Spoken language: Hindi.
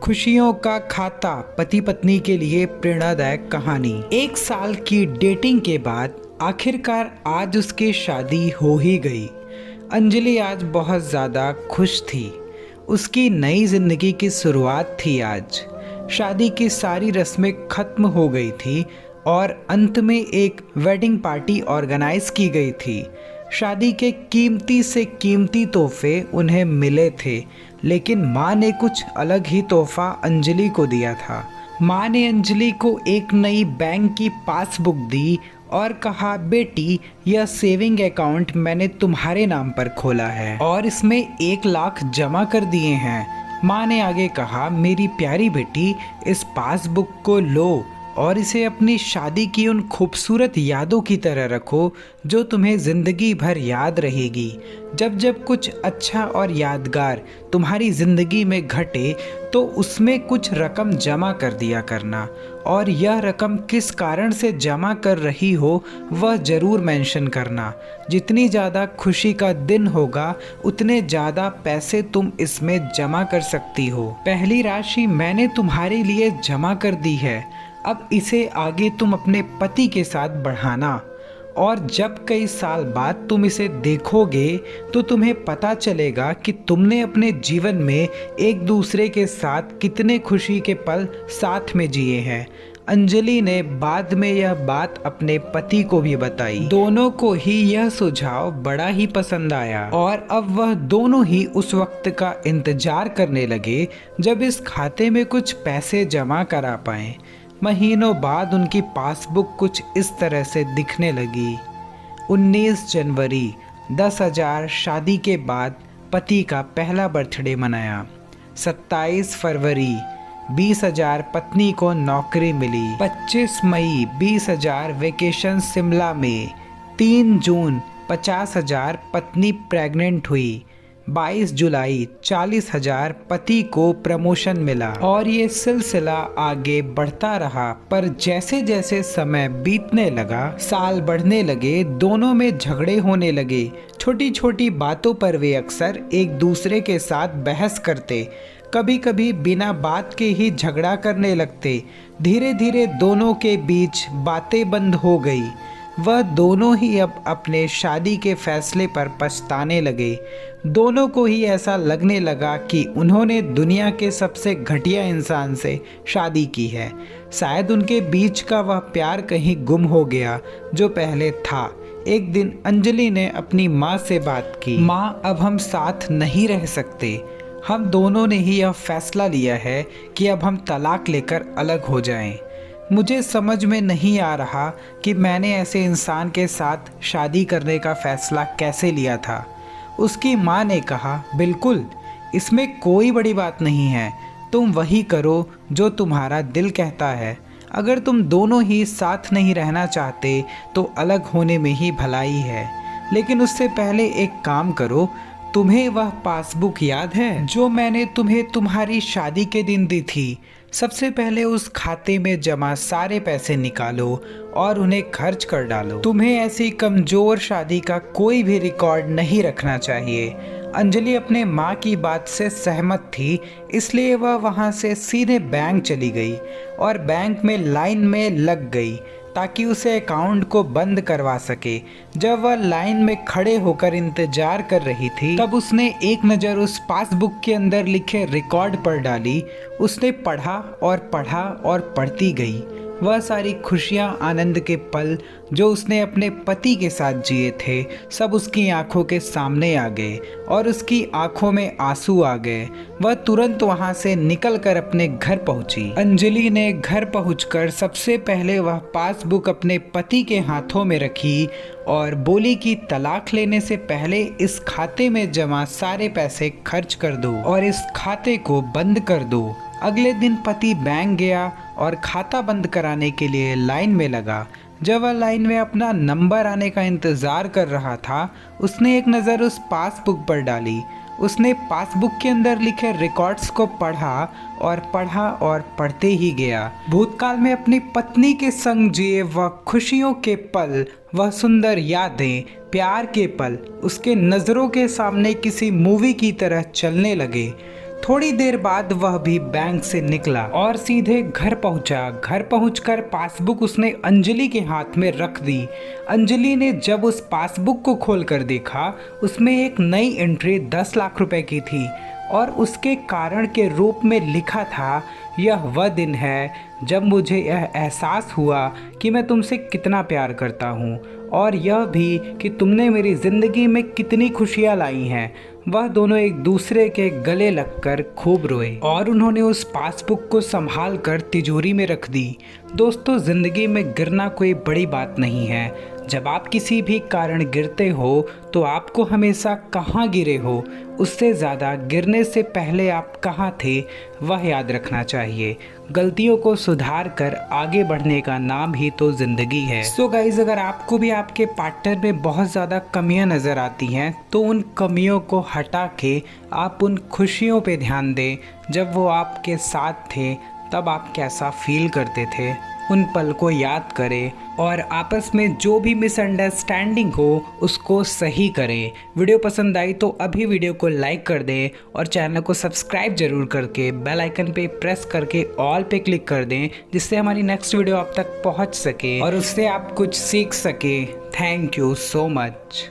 खुशियों का खाता, पति पत्नी के लिए प्रेरणादायक कहानी। 1 साल की डेटिंग के बाद आखिरकार आज उसकी शादी हो ही गई। अंजलि आज बहुत ज़्यादा खुश थी। उसकी नई जिंदगी की शुरुआत थी आज। शादी की सारी रस्में खत्म हो गई थी और अंत में एक वेडिंग पार्टी ऑर्गेनाइज की गई थी। शादी के कीमती से कीमती तोहफे उन्हें मिले थे, लेकिन माँ ने कुछ अलग ही तोहफा अंजलि को दिया था। माँ ने अंजलि को एक नई बैंक की पासबुक दी और कहा, बेटी यह सेविंग अकाउंट मैंने तुम्हारे नाम पर खोला है और इसमें 1 लाख जमा कर दिए हैं। माँ ने आगे कहा, मेरी प्यारी बेटी, इस पासबुक को लो और इसे अपनी शादी की उन खूबसूरत यादों की तरह रखो जो तुम्हें ज़िंदगी भर याद रहेगी। जब जब कुछ अच्छा और यादगार तुम्हारी ज़िंदगी में घटे तो उसमें कुछ रकम जमा कर दिया करना, और यह रकम किस कारण से जमा कर रही हो वह ज़रूर मेंशन करना। जितनी ज़्यादा खुशी का दिन होगा उतने ज़्यादा पैसे तुम इसमें जमा कर सकती हो। पहली राशि मैंने तुम्हारे लिए जमा कर दी है, अब इसे आगे तुम अपने पति के साथ बढ़ाना, और जब कई साल बाद तुम इसे देखोगे तो तुम्हें पता चलेगा कि तुमने अपने जीवन में एक दूसरे के साथ कितने खुशी के पल साथ में जिए हैं। अंजलि ने बाद में यह बात अपने पति को भी बताई। दोनों को ही यह सुझाव बड़ा ही पसंद आया और अब वह दोनों ही उस वक्त का इंतजार करने लगे जब इस खाते में कुछ पैसे जमा करा पाएं। महीनों बाद उनकी पासबुक कुछ इस तरह से दिखने लगी। 19 जनवरी 10,000 शादी के बाद पति का पहला बर्थडे मनाया। 27 फरवरी 20,000 पत्नी को नौकरी मिली। 25 मई 20,000 वेकेशन शिमला में। 3 जून 50,000 पत्नी प्रेग्नेंट हुई। 22 जुलाई 40,000 पति को प्रमोशन मिला और ये सिलसिला आगे बढ़ता रहा। पर जैसे जैसे समय बीतने लगा, साल बढ़ने लगे, दोनों में झगड़े होने लगे। छोटी छोटी बातों पर वे अक्सर एक दूसरे के साथ बहस करते, कभी कभी बिना बात के ही झगड़ा करने लगते। धीरे धीरे दोनों के बीच बातें बंद हो गई। वह दोनों ही अब अपने शादी के फैसले पर पछताने लगे। दोनों को ही ऐसा लगने लगा कि उन्होंने दुनिया के सबसे घटिया इंसान से शादी की है। शायद उनके बीच का वह प्यार कहीं गुम हो गया जो पहले था। एक दिन अंजलि ने अपनी माँ से बात की, माँ अब हम साथ नहीं रह सकते। हम दोनों ने ही यह फैसला लिया है कि अब हम तलाक लेकर अलग हो जाएं। मुझे समझ में नहीं आ रहा कि मैंने ऐसे इंसान के साथ शादी करने का फैसला कैसे लिया था। उसकी माँ ने कहा, बिल्कुल, इसमें कोई बड़ी बात नहीं है। तुम वही करो जो तुम्हारा दिल कहता है। अगर तुम दोनों ही साथ नहीं रहना चाहते तो अलग होने में ही भलाई है। लेकिन उससे पहले एक काम करो, तुम्हें वह पासबुक याद है जो मैंने तुम्हें तुम्हारी शादी के दिन दी थी? सबसे पहले उस खाते में जमा सारे पैसे निकालो और उन्हें खर्च कर डालो। तुम्हें ऐसी कमजोर शादी का कोई भी रिकॉर्ड नहीं रखना चाहिए। अंजलि अपने माँ की बात से सहमत थी, इसलिए वह वहाँ से सीधे बैंक चली गई और बैंक में लाइन में लग गई ताकि उसे अकाउंट को बंद करवा सके। जब वह लाइन में खड़े होकर इंतजार कर रही थी तब उसने एक नज़र उस पासबुक के अंदर लिखे रिकॉर्ड पर डाली। उसने पढ़ा और पढ़ा और पढ़ती गई। वह सारी खुशियाँ, आनंद के पल जो उसने अपने पति के साथ जिए थे, सब उसकी आंखों के सामने आ गए और उसकी आंखों में आंसू आ गए। वह तुरंत वहां से निकलकर अपने घर पहुंची। अंजलि ने घर पहुंचकर सबसे पहले वह पासबुक अपने पति के हाथों में रखी और बोली कि तलाक लेने से पहले इस खाते में जमा सारे पैसे खर्च कर दो और इस खाते को बंद कर दो। अगले दिन पति बैंक गया और खाता बंद कराने के लिए लाइन में लगा। जब वह लाइन में अपना नंबर आने का इंतज़ार कर रहा था, उसने एक नज़र उस पासबुक पर डाली। उसने पासबुक के अंदर लिखे रिकॉर्ड्स को पढ़ा और पढ़ते ही गया। भूतकाल में अपनी पत्नी के संग जिए वह खुशियों के पल, वह सुंदर यादें, प्यार के पल उसके नज़रों के सामने किसी मूवी की तरह चलने लगे। थोड़ी देर बाद वह भी बैंक से निकला और सीधे घर पहुंचा। घर पहुंचकर पासबुक उसने अंजलि के हाथ में रख दी। अंजलि ने जब उस पासबुक को खोलकर देखा, उसमें एक नई एंट्री 10 लाख रुपए की थी और उसके कारण के रूप में लिखा था, यह वह दिन है जब मुझे यह एहसास हुआ कि मैं तुमसे कितना प्यार करता हूँ और यह भी कि तुमने मेरी ज़िंदगी में कितनी खुशियाँ लाई हैं। वह दोनों एक दूसरे के गले लगकर खूब रोए और उन्होंने उस पासबुक को संभाल कर तिजोरी में रख दी। दोस्तों, ज़िंदगी में गिरना कोई बड़ी बात नहीं है। जब आप किसी भी कारण गिरते हो तो आपको हमेशा कहाँ गिरे हो, उससे ज़्यादा गिरने से पहले आप कहाँ थे, वह याद रखना चाहिए। गलतियों को सुधार कर आगे बढ़ने का नाम ही तो ज़िंदगी है। सो गाइज, अगर आपको भी आपके पार्टनर में बहुत ज़्यादा कमियां नज़र आती हैं तो उन कमियों को हटा के आप उन खुशियों पे ध्यान दें जब वो आपके साथ थे, तब आप कैसा फील करते थे। उन पल को याद करें और आपस में जो भी मिसअंडरस्टैंडिंग हो उसको सही करें। वीडियो पसंद आई तो अभी वीडियो को लाइक कर दें और चैनल को सब्सक्राइब जरूर करके बेल आइकन पे प्रेस करके ऑल पे क्लिक कर दें, जिससे हमारी नेक्स्ट वीडियो आप तक पहुंच सके और उससे आप कुछ सीख सके। Thank you so much.